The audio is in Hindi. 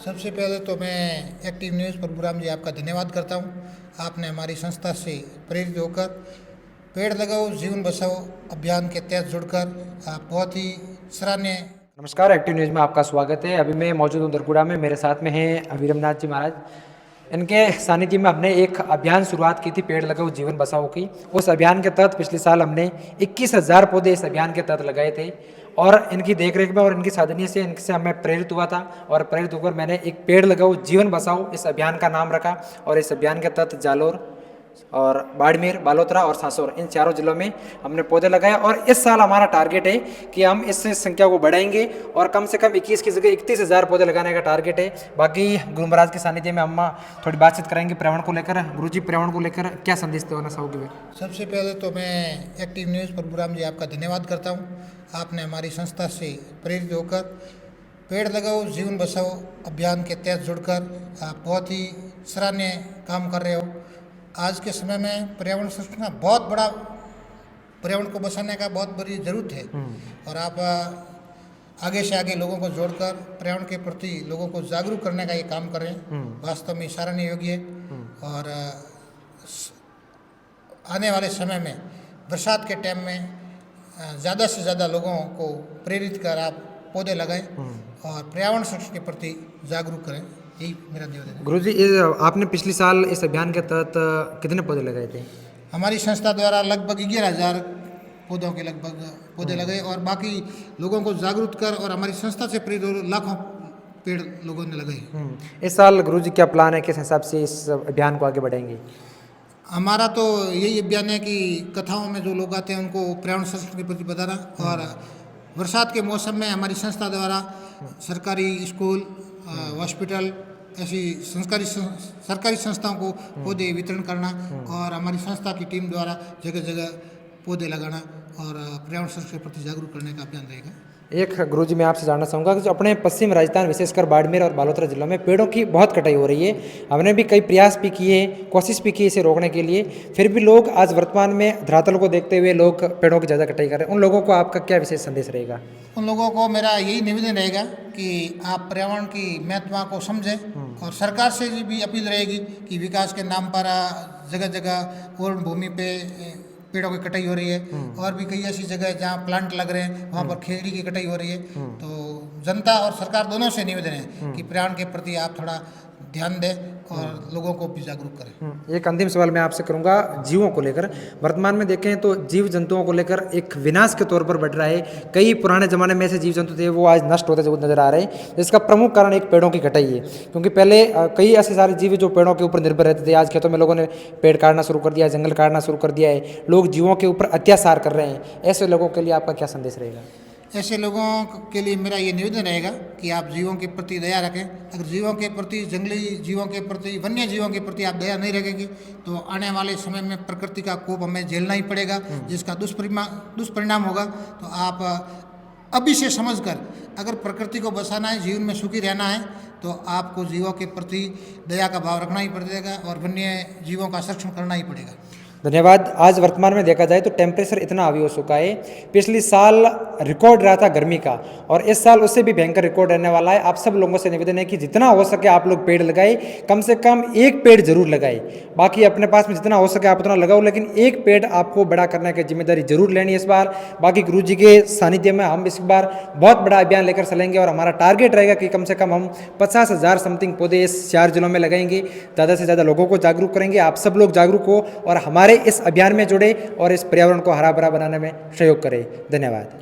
सबसे पहले तो मैं एक्टिव न्यूज़ प्रोग्राम जी आपका धन्यवाद करता हूँ। आपने हमारी संस्था से प्रेरित होकर पेड़ लगाओ जीवन बचाओ अभियान के तहत जुड़कर आप बहुत ही सराहनीय। नमस्कार, एक्टिव न्यूज़ में आपका स्वागत है। अभी मैं मौजूद हूँ दरकुड़ा में। मेरे साथ में हैं वीरमनाथ जी महाराज। इनके सानिध्य में हमने एक अभियान शुरुआत की थी, पेड़ लगाओ जीवन बचाओ की। उस अभियान के तहत पिछले साल हमने 21,000 पौधे इस अभियान के तहत लगाए थे और इनकी देखरेख में और इनकी साधनीय से इनसे मैं प्रेरित हुआ था और प्रेरित होकर मैंने एक पेड़ लगाओ जीवन बचाओ इस अभियान का नाम रखा और इस अभियान के तहत जालोर और बाड़मेर, बालोतरा और सांसौर इन चारों जिलों में हमने पौधे लगाए। और इस साल हमारा टारगेट है कि हम इस संख्या को बढ़ाएंगे और कम से कम 21 की जगह 31,000 पौधे लगाने का टारगेट है। बाकी गुरु महाराज के सानिध्य में हम थोड़ी बातचीत करेंगे पर्यावरण को लेकर। गुरु जी, पर्यावरण को लेकर क्या संदेश देना चाहोगे? सबसे पहले तो मैं एक्टिव न्यूज़ प्रोग्राम जी आपका धन्यवाद करता हूँ। आपने हमारी संस्था से प्रेरित होकर पेड़ लगाओ जीवन बचाओ अभियान के तहत जुड़कर आप बहुत ही सराहनीय काम कर रहे हो। आज के समय में पर्यावरण संरक्षण का बहुत बड़ा, पर्यावरण को बचाने का बहुत बड़ी ज़रूरत है और आप आगे से आगे लोगों को जोड़कर पर्यावरण के प्रति लोगों को जागरूक करने का ये काम कर रहे हैं। वास्तव में सराहनीय योग्य है। और आने वाले समय में बरसात के टाइम में ज़्यादा से ज़्यादा लोगों को प्रेरित कर आप पौधे लगाएं और पर्यावरण संरक्षण के प्रति जागरूक करें। यही मेरा निवेदन है। गुरु जी, आपने पिछले साल इस अभियान के तहत कितने पौधे लगाए थे? हमारी संस्था द्वारा लगभग 11,000 पौधों के लगभग पौधे लगाए और बाकी लोगों को जागरूक कर और हमारी संस्था से प्रेरित लाखों पेड़ लोगों ने लगाए। इस साल गुरु जी क्या प्लान है, किस हिसाब से इस अभियान को आगे बढ़ाएंगे? हमारा तो यही अभियान है कि कथाओं में जो लोग आते हैं उनको पर्यावरण संरक्षण के प्रति बताना और बरसात के मौसम में हमारी संस्था द्वारा सरकारी स्कूल, हॉस्पिटल, ऐसी सरकारी संस्थाओं को पौधे वितरण करना और हमारी संस्था की टीम द्वारा जगह जगह पौधे लगाना और पर्यावरण संरक्षण के प्रति जागरूक करने का अभियान रहेगा। एक गुरुजी, मैं आपसे जानना चाहूँगा कि जो अपने पश्चिम राजस्थान विशेषकर बाड़मेर और बालोतरा जिलों में पेड़ों की बहुत कटाई हो रही है। हमने भी कई प्रयास भी किए, कोशिश भी की इसे रोकने के लिए, फिर भी लोग आज वर्तमान में धरातल को देखते हुए लोग पेड़ों की ज़्यादा कटाई कर रहे हैं। उन लोगों को आपका क्या विशेष संदेश रहेगा? उन लोगों को मेरा यही निवेदन रहेगा कि आप पर्यावरण की महत्व को समझें और सरकार से भी अपील रहेगी कि विकास के नाम पर जगह जगह पूर्ण भूमि पे पेड़ों की कटाई हो रही है और भी कई ऐसी जगह जहाँ प्लांट लग रहे हैं वहाँ पर खेड़ी की कटाई हो रही है। तो जनता और सरकार दोनों से निवेदन है कि पर्यावरण के प्रति आप थोड़ा ध्यान दें और लोगों को भी जागरूक करें। एक अंतिम सवाल मैं आपसे करूंगा जीवों को लेकर। वर्तमान में देखें तो जीव जंतुओं को लेकर एक विनाश के तौर पर बढ़ रहा है। कई पुराने जमाने में ऐसे जीव जंतु थे वो आज नष्ट होते नजर आ रहे हैं। इसका प्रमुख कारण एक पेड़ों की कटाई है, क्योंकि पहले कई ऐसे सारे जीव जो पेड़ों के ऊपर निर्भर रहते थे, आज खेतों में लोगों ने पेड़ काटना शुरू कर दिया है, जंगल काटना शुरू कर दिया है, लोग जीवों के ऊपर अत्याचार कर रहे हैं। ऐसे लोगों के लिए आपका क्या संदेश रहेगा? ऐसे लोगों के लिए मेरा ये निवेदन रहेगा कि आप जीवों के प्रति दया रखें। अगर जीवों के प्रति, जंगली जीवों के प्रति, वन्य जीवों के प्रति आप दया नहीं रखेंगे तो आने वाले समय में प्रकृति का कोप हमें झेलना ही पड़ेगा, जिसका दुष्परिणाम होगा। तो आप अभी से समझकर अगर प्रकृति को बचाना है, जीवन में सुखी रहना है, तो आपको जीवों के प्रति दया का भाव रखना ही पड़ेगा और वन्य जीवों का संरक्षण करना ही पड़ेगा। धन्यवाद। आज वर्तमान में देखा जाए तो टेम्परेचर इतना हावी हो चुका है, पिछले साल रिकॉर्ड रहा था गर्मी का और इस साल उससे भी भयंकर रिकॉर्ड रहने वाला है। आप सब लोगों से निवेदन है कि जितना हो सके आप लोग पेड़ लगाए, कम से कम एक पेड़ जरूर लगाए। बाकी अपने पास में जितना हो सके आप उतना लगाओ, लेकिन एक पेड़ आपको बड़ा करने की जिम्मेदारी जरूर लेनी है इस बार। बाकी गुरु जी के सानिध्य में हम इस बार बहुत बड़ा अभियान लेकर चलेंगे और हमारा टारगेट रहेगा कि कम से कम हम 50,000 समथिंग पौधे इस 4 जिलों में लगाएंगे। ज़्यादा से ज़्यादा लोगों को जागरूक करेंगे। आप सब लोग जागरूक हो और हमारे इस अभियान में जुड़े और इस पर्यावरण को हरा भरा बनाने में सहयोग करें। धन्यवाद।